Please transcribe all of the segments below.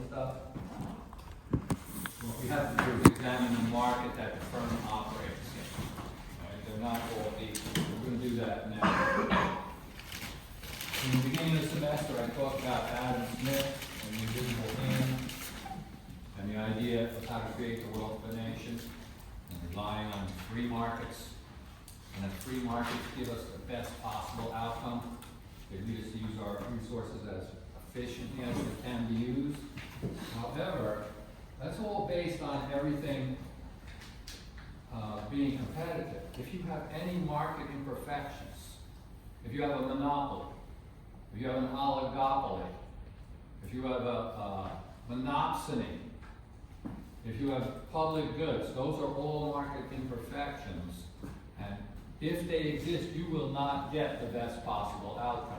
stuff, what we have to do is examine the market that the firm operates in. Right? They're not all equal. We're going to do that now. In the beginning of the semester, I talked about Adam Smith and the invisible hand, and the idea of how to create the wealth of a nation, and relying on free markets, and that free markets give us the best possible outcome. They lead us to use our resources as efficiently as they can be used. However, that's all based on everything being competitive. If you have any market imperfections, if you have a monopoly, if you have an oligopoly, if you have a monopsony, if you have public goods, those are all market imperfections. And if they exist, you will not get the best possible outcome.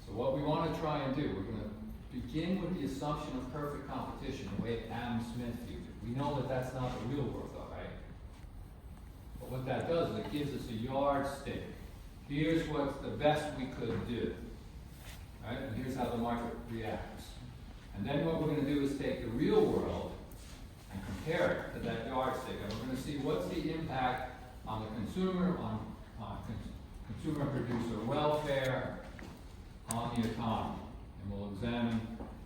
So what we want to try and do, we're going to begin with the assumption of perfect competition, the way Adam Smith viewed it. We know that that's not the real world, though, right? But what that does is it gives us a yardstick. Here's what's the best we could do, right? And here's how the market reacts. And then what we're going to do is take the real world and compare it to that yardstick. And we're going to see what's the impact on the consumer, on consumer producer welfare, on the economy. And we'll examine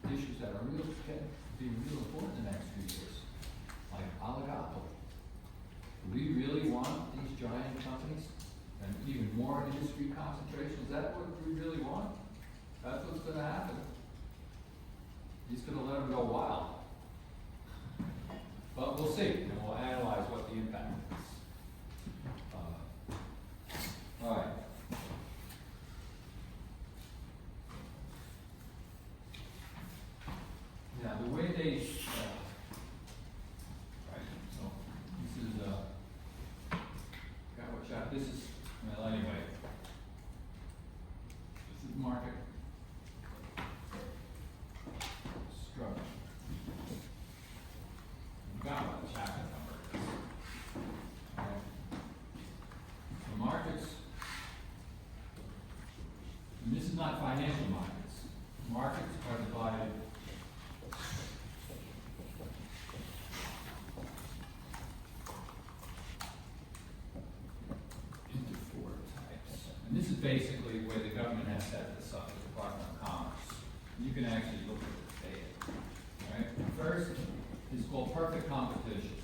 issues that are real, can be real important in the next few years, like oligopoly. Do we really want these giant companies and even more industry concentration? Is that what we really want? That's what's going to happen. He's going to let them go wild. But we'll see, and we'll analyze what the impact is. All right. Now, the way they, right, so this is, got what shot, this is, well, anyway, this is market structure. Got what the chapter number is. Okay. The markets, and this is not financial markets. Markets are divided into four types. And this is basically where the government has set this up, the Department of Commerce. You can actually look at the data. All right? First is called perfect competition.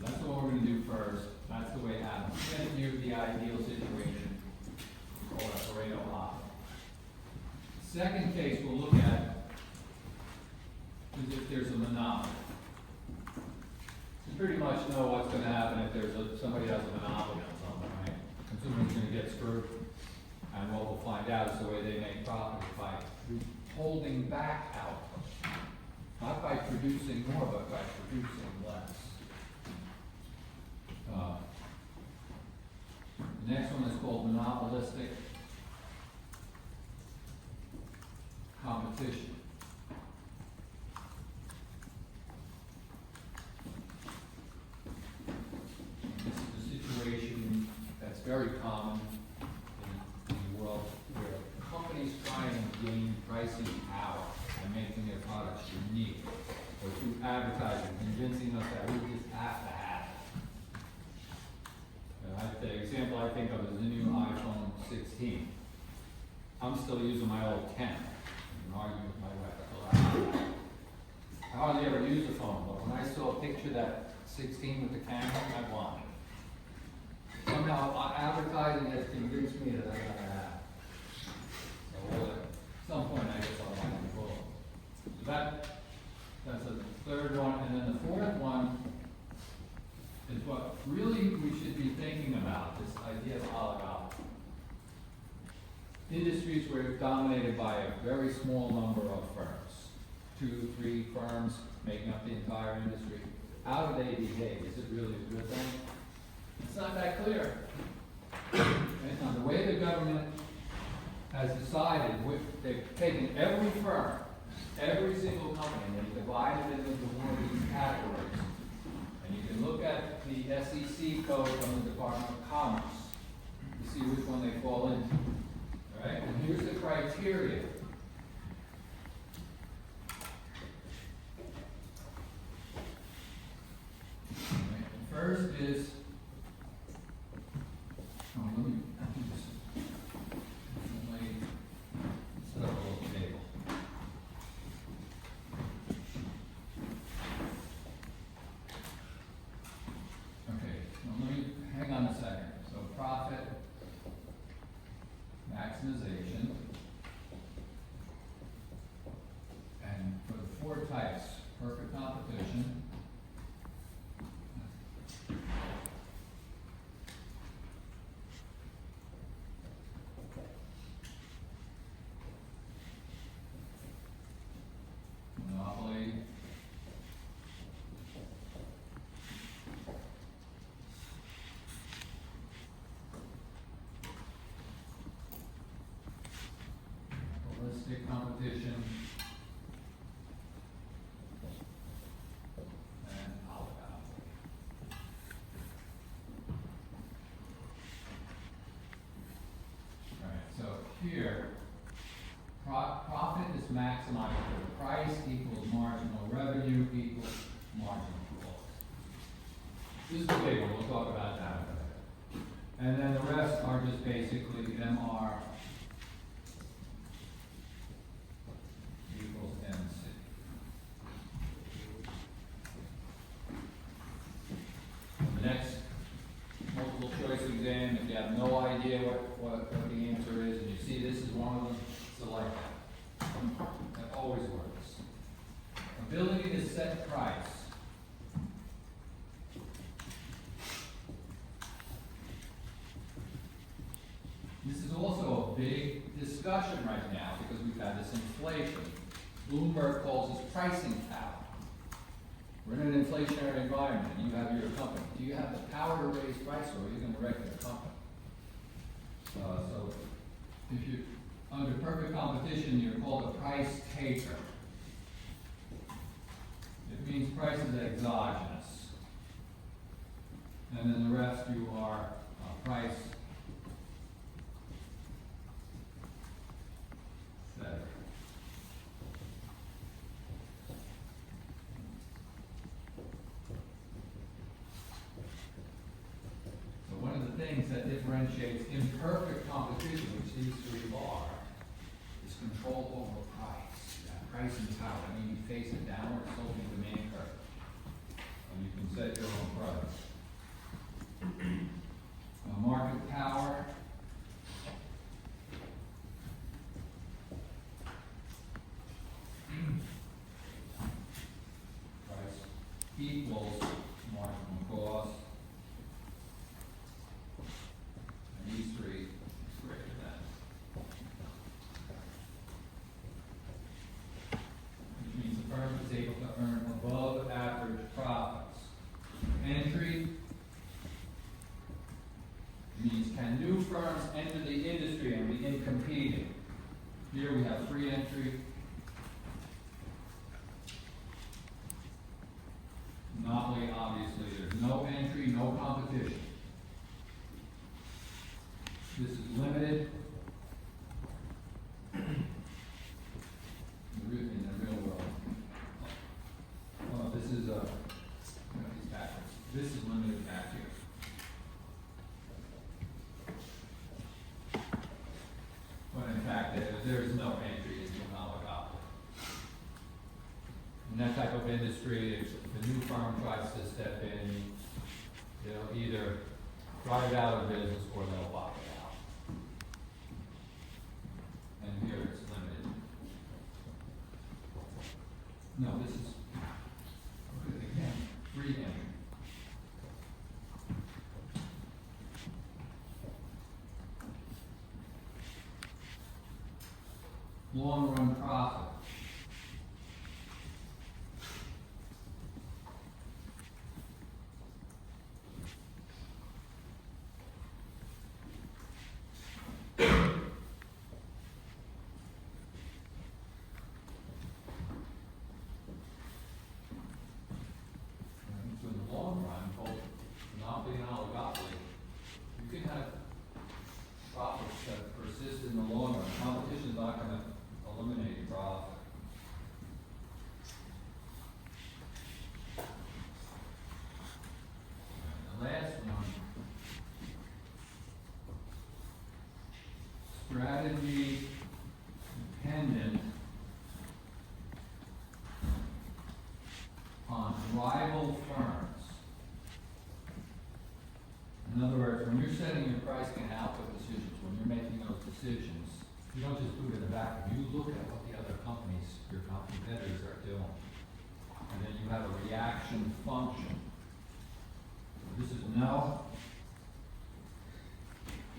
That's what we're going to do first. That's the way Adam Smith viewed the ideal situation. We call it Pareto model. Second case we'll look at is if there's a monopoly. You pretty much know what's going to happen if there's somebody has a monopoly on something, right? Consumer's going to get screwed. And what we'll find out is the way they make profit by holding back output. Not by producing more, but by producing less. The next one is called monopolistic competition. This is a situation that's very common in the world where companies try and gain pricing power and making their products unique, or through advertising, convincing us that we just have to have it. The example I think of is the new iPhone 16. I'm still using my old 10. I'm arguing with my wife. I hardly ever use the phone, but when I saw a picture of that 16 with the camera, I want it. Somehow advertising has convinced me that I gotta have it. So at some point I guess I'll want it full. So that's the third one, and then the fourth one is what really we should be thinking about, this idea of oligopoly. Industries were dominated by a very small number of firms, 2, 3 firms making up the entire industry. How do they behave? Is it really a good thing? It's not that clear. And now, the way the government has decided, they've taken every firm, every single company, and they've divided it into one of these categories. And you can look at the SEC code from the Department of Commerce to see which one they maximization. And for the four types, perfect competition, monopoly, holistic competition, and oligopoly. Alright, so here, profit is maximized for price equals marginal revenue equals marginal cost. This is the big one, we'll talk about that in a minute. And then the rest are just basically MR equals MC. The next multiple choice exam, if you have no idea what the answer is, and you see this is one of them, select that. That always works. Ability to set price. This is also a big discussion right now because we've had this inflation. Bloomberg calls this pricing power. We're in an inflationary environment. You have your company. Do you have the power to raise price, or are you going to wreck your company? So if you under perfect competition, you're called a price taker. It means price is exogenous. And then the rest you are price setter. So one of the things that differentiates imperfect competition, which these three are, is control over price. Pricing power. I mean, you face a downward sloping demand curve, and you can set your own price. Market power. Price equals marginal cost. And these three is greater than. Which means the firm is able to earn above average profits. Entry means can new firms enter the industry and begin competing? Here we have free entry. Monopoly, obviously, there's no entry, no competition. This is limited. In the real world. This is these backwards. This is limited back here. But in fact, there is no entry into an oligopoly. In that type of industry, if a new firm tries to step in, they'll either drive it out of business or they'll buy it out. And here it's limited. No, this is, again, free entry. Long run profit. So in the long run, both monopoly and oligopoly, you can have profits that persist in the long run. Competition is not going to eliminate profit. The last one, strategy dependent on rival firms. In other words, when you're setting your pricing and output decisions, when you're making those decisions, you don't just do it in the vacuum, you look at what the other companies, your competitors are doing. And then you have a reaction function. This is no.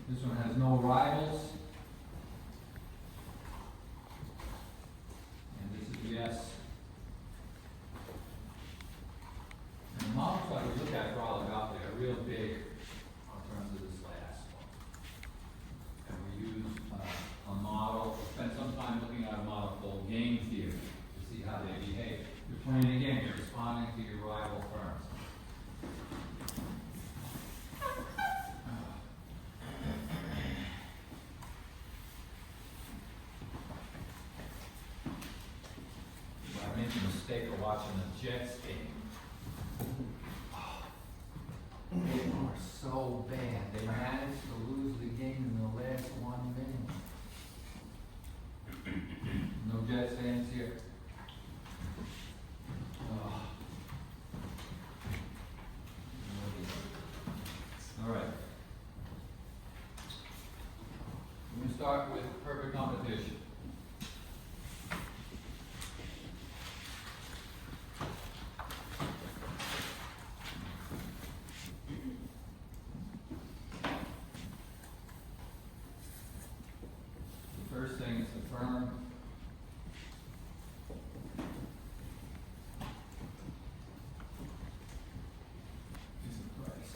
This one has no rivals. And this is yes. And the models that we look at for oligopoly are real big in terms of this last one. And we use a model, we spend some time looking at a model called game theory to see how they behave. You're playing a game, you're responding to your rival firms. I made the mistake of watching the Jets game. They are so bad. They managed to lose the game in the last 1 minute. No Jets fans here? All right. We're going to start with perfect competition. The first thing is the firm. Is the price.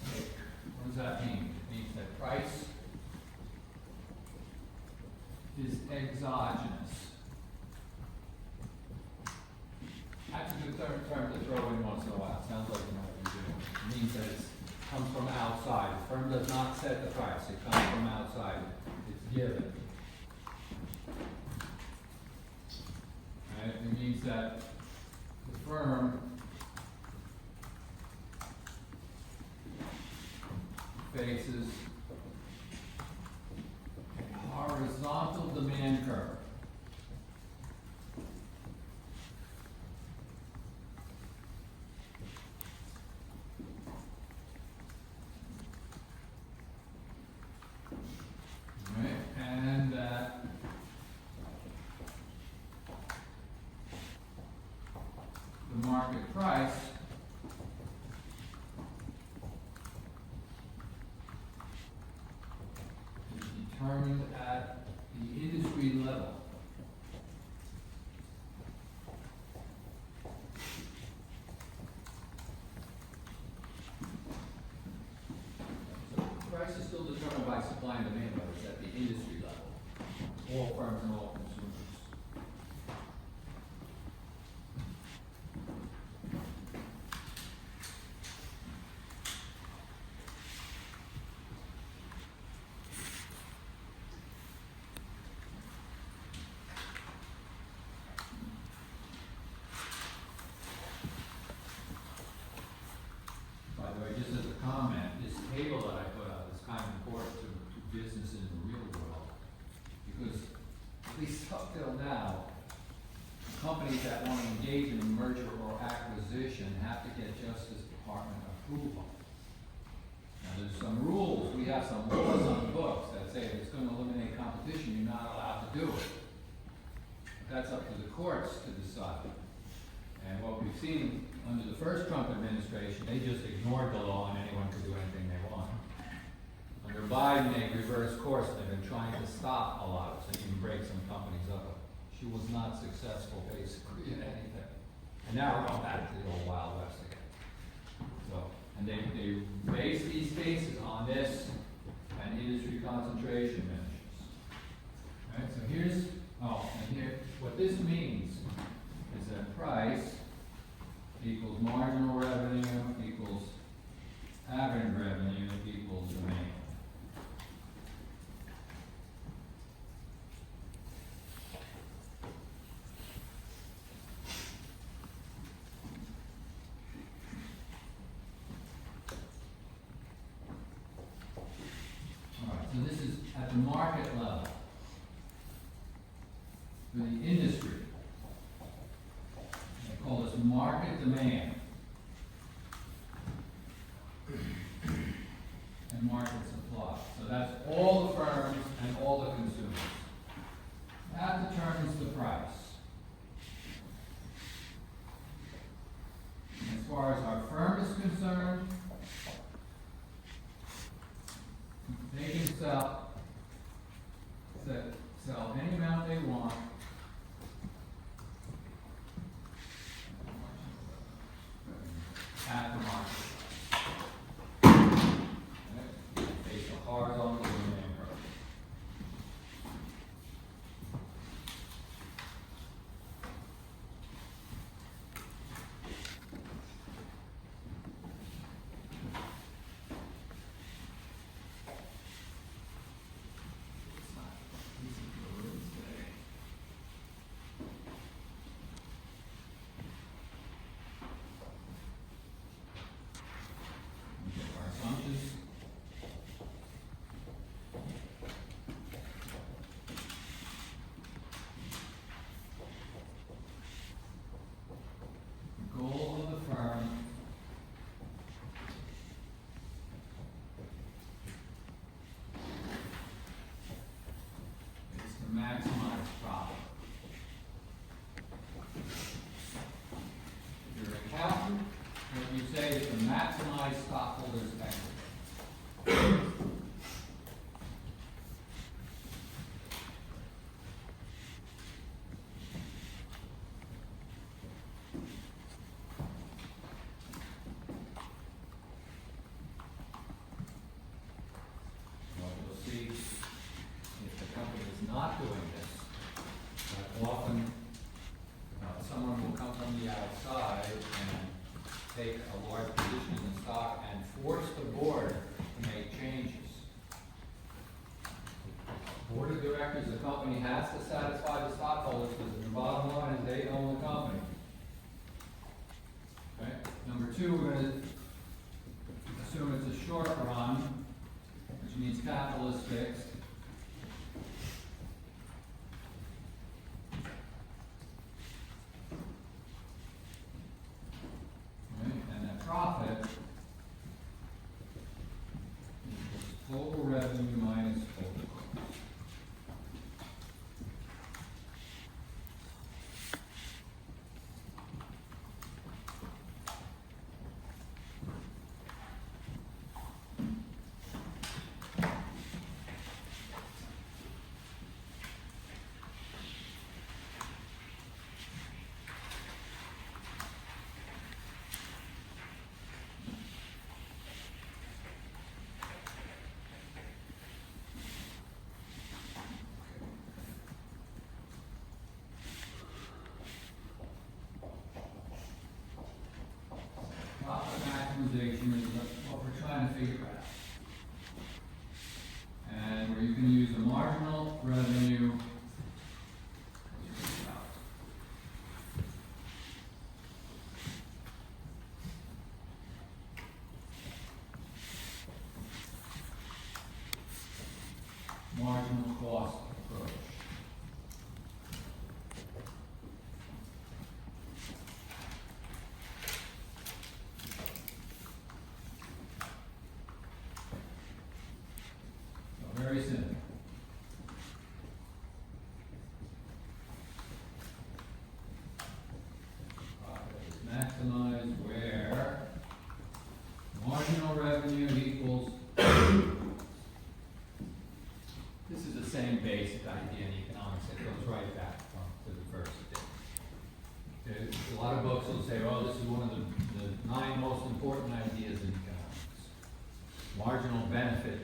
What does that mean? It means that price is exogenous. That's a good term to throw in once in a while. Sounds like you know what you're doing. It means that it comes from outside. The firm does not set the price. It comes from outside. It's given. Right? It means that the firm faces a horizontal demand curve. Right? And that the market price is determined at the industry level. So the price is still determined by supply and demand, but it's at the industry level. All firms and all consumers. By the way, just as a comment, this table that I put out is kind of important to business in the real world. Because at least up till now, companies that want to engage in a merger or acquisition have to get Justice Department approval. Now, there's some rules, we have some laws on the books that say if it's going to eliminate competition, you're not allowed to do it. But that's up to the courts to decide. And what we've seen under the first Trump administration, they just ignored the law and anyone could do anything they want. Under Biden, they reversed course and they've been trying to stop a lot of it, so you can break some companies up. She was not successful basically in anything. And now we're going back to the old Wild West again. So, and they base these cases on this and industry concentration measures. Right, so here's, and here, what this means is that price equals marginal revenue equals average revenue equals demand. All right, so this is at the market level for the industry. They call this market demand and market supply. So that's all the firms and all the consumers. sell any amount they want. At the market. Based on horizontal demand growth. It's not easy for rooms today. Okay, our assumptions. The goal of the firm is to maximize profit. If you're an accountant, what you say is to maximize stockholders' equity. What you'll see, if the company is not doing this, often someone will come from the outside and take a large position in the stock and force the board to make changes. Board of directors, the company has to satisfy the stockholders because the bottom line is they own the company. Okay? Number two, we're gonna assume it's a short run, which means capital is fixed. Okay? And that profit equals total revenue minus total cost. Profit maximization is what we're trying to figure out. And where you can use the marginal revenue. Marginal cost approach. So very simple. Profit is maximized where marginal revenue equals. This is the same basic idea in economics that goes right back to the first day. There's a lot of books will say, oh, this is one of the 9 most important ideas in economics. Marginal benefit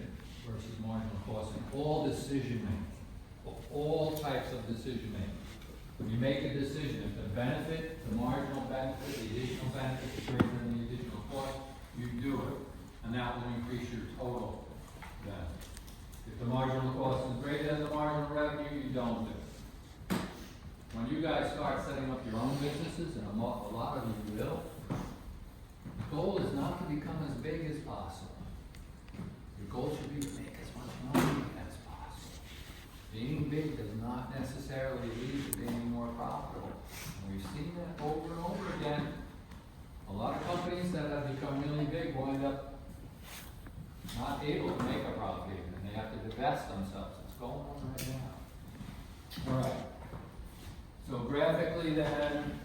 versus marginal cost in all decision making, all types of decision making. When you make a decision, if the benefit, the marginal benefit, the additional benefit is greater than the additional cost, you do it, and that will increase your total benefit. If the marginal cost is greater than the marginal revenue, you don't do it. When you guys start setting up your own businesses, and a lot of you will, the goal is not to become as big as possible. Your goal should be to make as much money as possible. Being big does not necessarily lead to being more profitable. And we've seen that over and over again. A lot of companies that have become really big wind up not able to make a profit, and they have to divest themselves. It's going on right now. All right. So graphically then,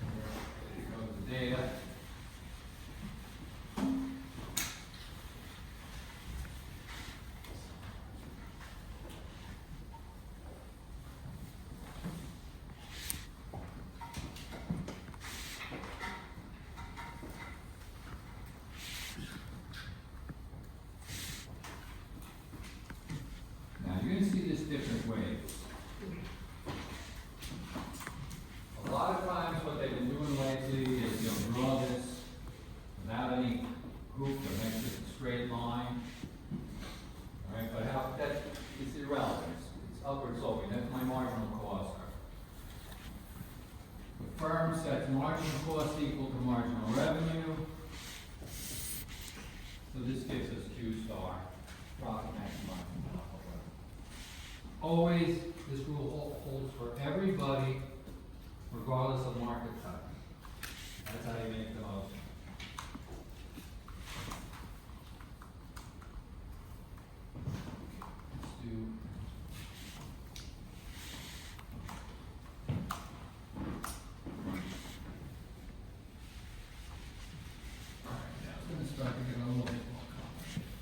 there goes the data. marginal cost equal to marginal revenue. So this gives us Q star, profit maximizing alpha. Always, this rule holds for everybody, regardless of market type. That's how you make the most. Let's do. Alright, now it's gonna start to get a little bit more complicated.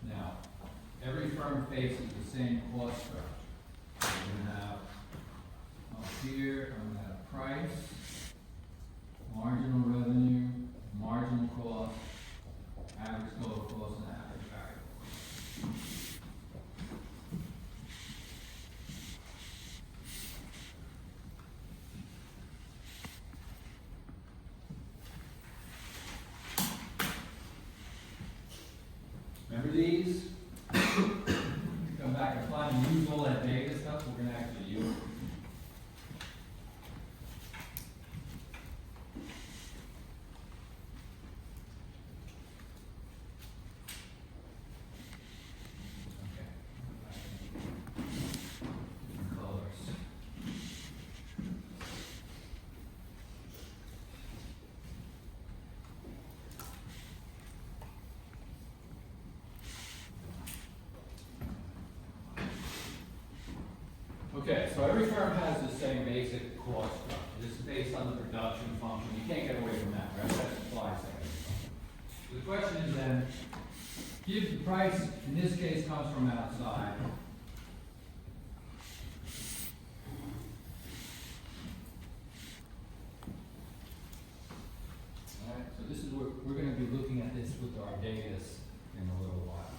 Now, every firm faces the same cost structure. So we're gonna have, up here, I'm gonna have price, marginal revenue, marginal cost, average total cost, and average variable. Remember these? Come back and find and use all that data stuff, we're gonna actually use it. Okay. Different colors. Okay, so every firm has the same basic cost structure. This is based on the production function. You can't get away from that, right? That's supply side. The question is then, if the price, in this case, comes from outside, alright, so this is where we're gonna be looking at this with our data in a little while.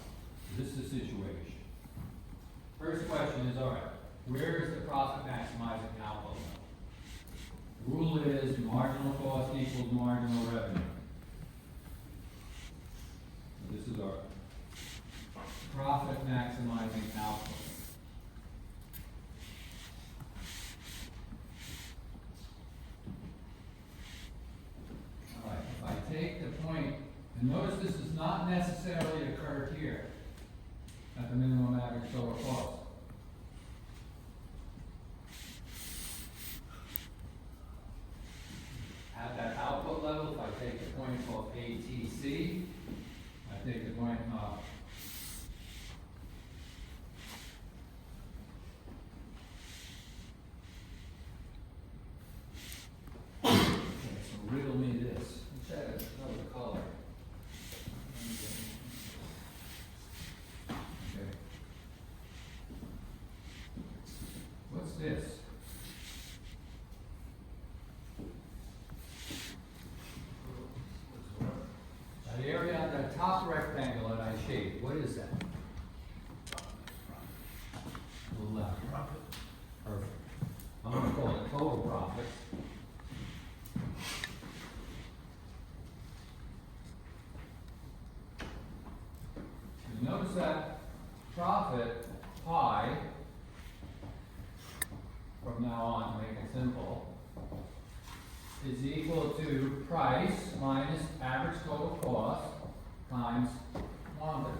This is the situation. First question is, alright, where is the profit maximizing alpha level? The rule is marginal cost equals marginal revenue. So this is our profit maximizing alpha. Alright, if I take the point, and notice this does not necessarily occur here at the minimum average total cost. At that output level, if I take the point called ATC, I take the point okay, so riddle me this. Let's add another color. Okay. What's this? The area on the top rectangle that I shaded, what is that? To the left. Perfect. I'm gonna call it total profit. You notice that profit, pi, from now on to make it simple, is equal to price minus average total cost times quantity.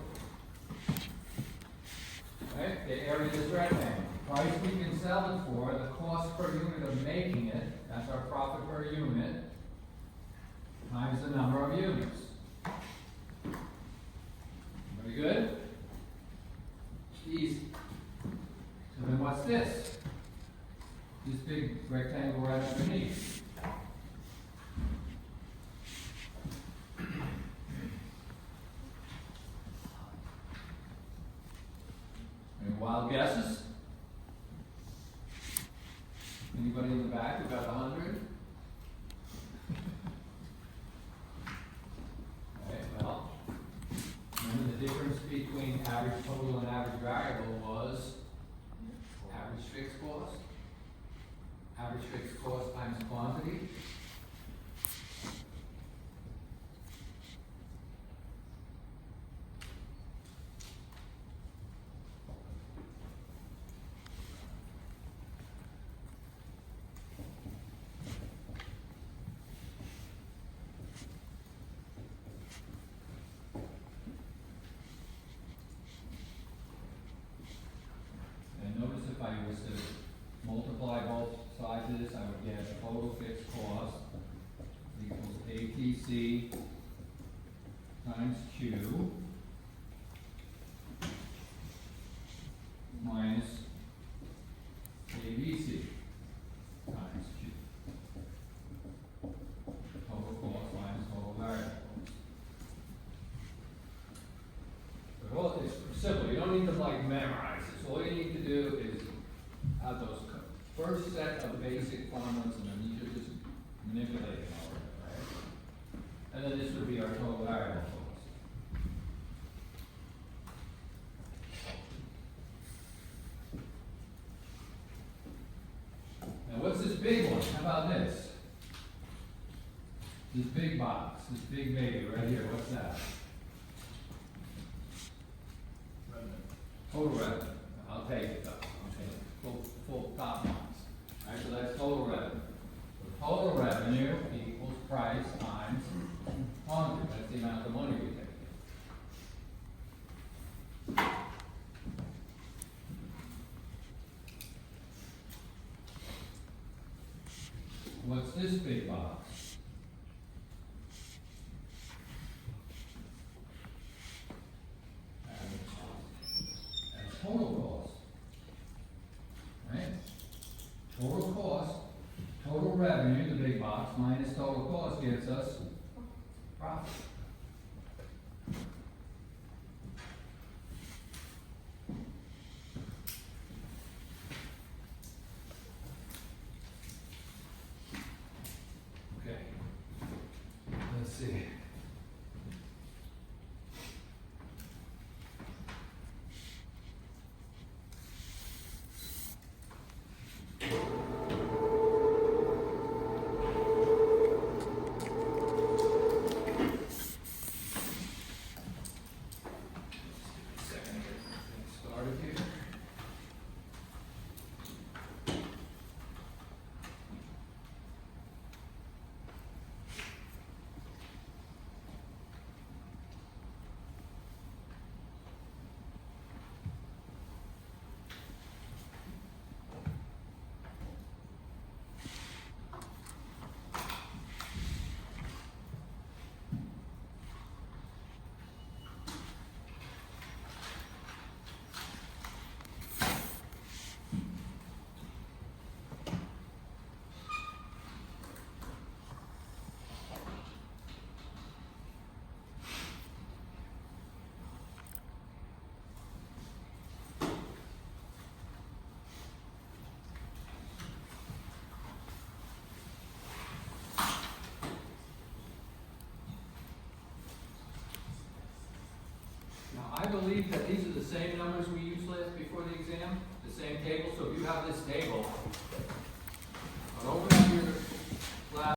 Right? The area is rectangle. Price we can sell it for, the cost per unit of making it, that's our profit per unit, times the number of units. Very good? Easy. So then what's this? This big rectangle right underneath. Any wild guesses? Anybody in the back who got 100? Okay, well, remember the difference between average total and average variable was average fixed cost. average fixed cost times quantity. And notice if I was to multiply both sides of this, I would get total fixed cost equals ATC times Q minus ABC times Q. Total cost minus total variable cost. But all it's simple, you don't need to like memorize this. All you need to do is have those first set of basic formulas, and then you should just manipulate it all, right? And then this would be our total variable cost. Now what's this big one? How about this? This big box, this big baby right here, what's that? Total revenue. I'll take it though. I'll take it. Full top lines. Alright, so that's total revenue. So total revenue equals price times 100. That's the amount of money we take. What's this big box? That's total cost. Right? Total cost, total revenue, the big box, minus total cost gets us profit. Okay. Let's see. Second, get started here. Now, I believe that these are the same numbers we used before the exam, the same table. So if you have this table,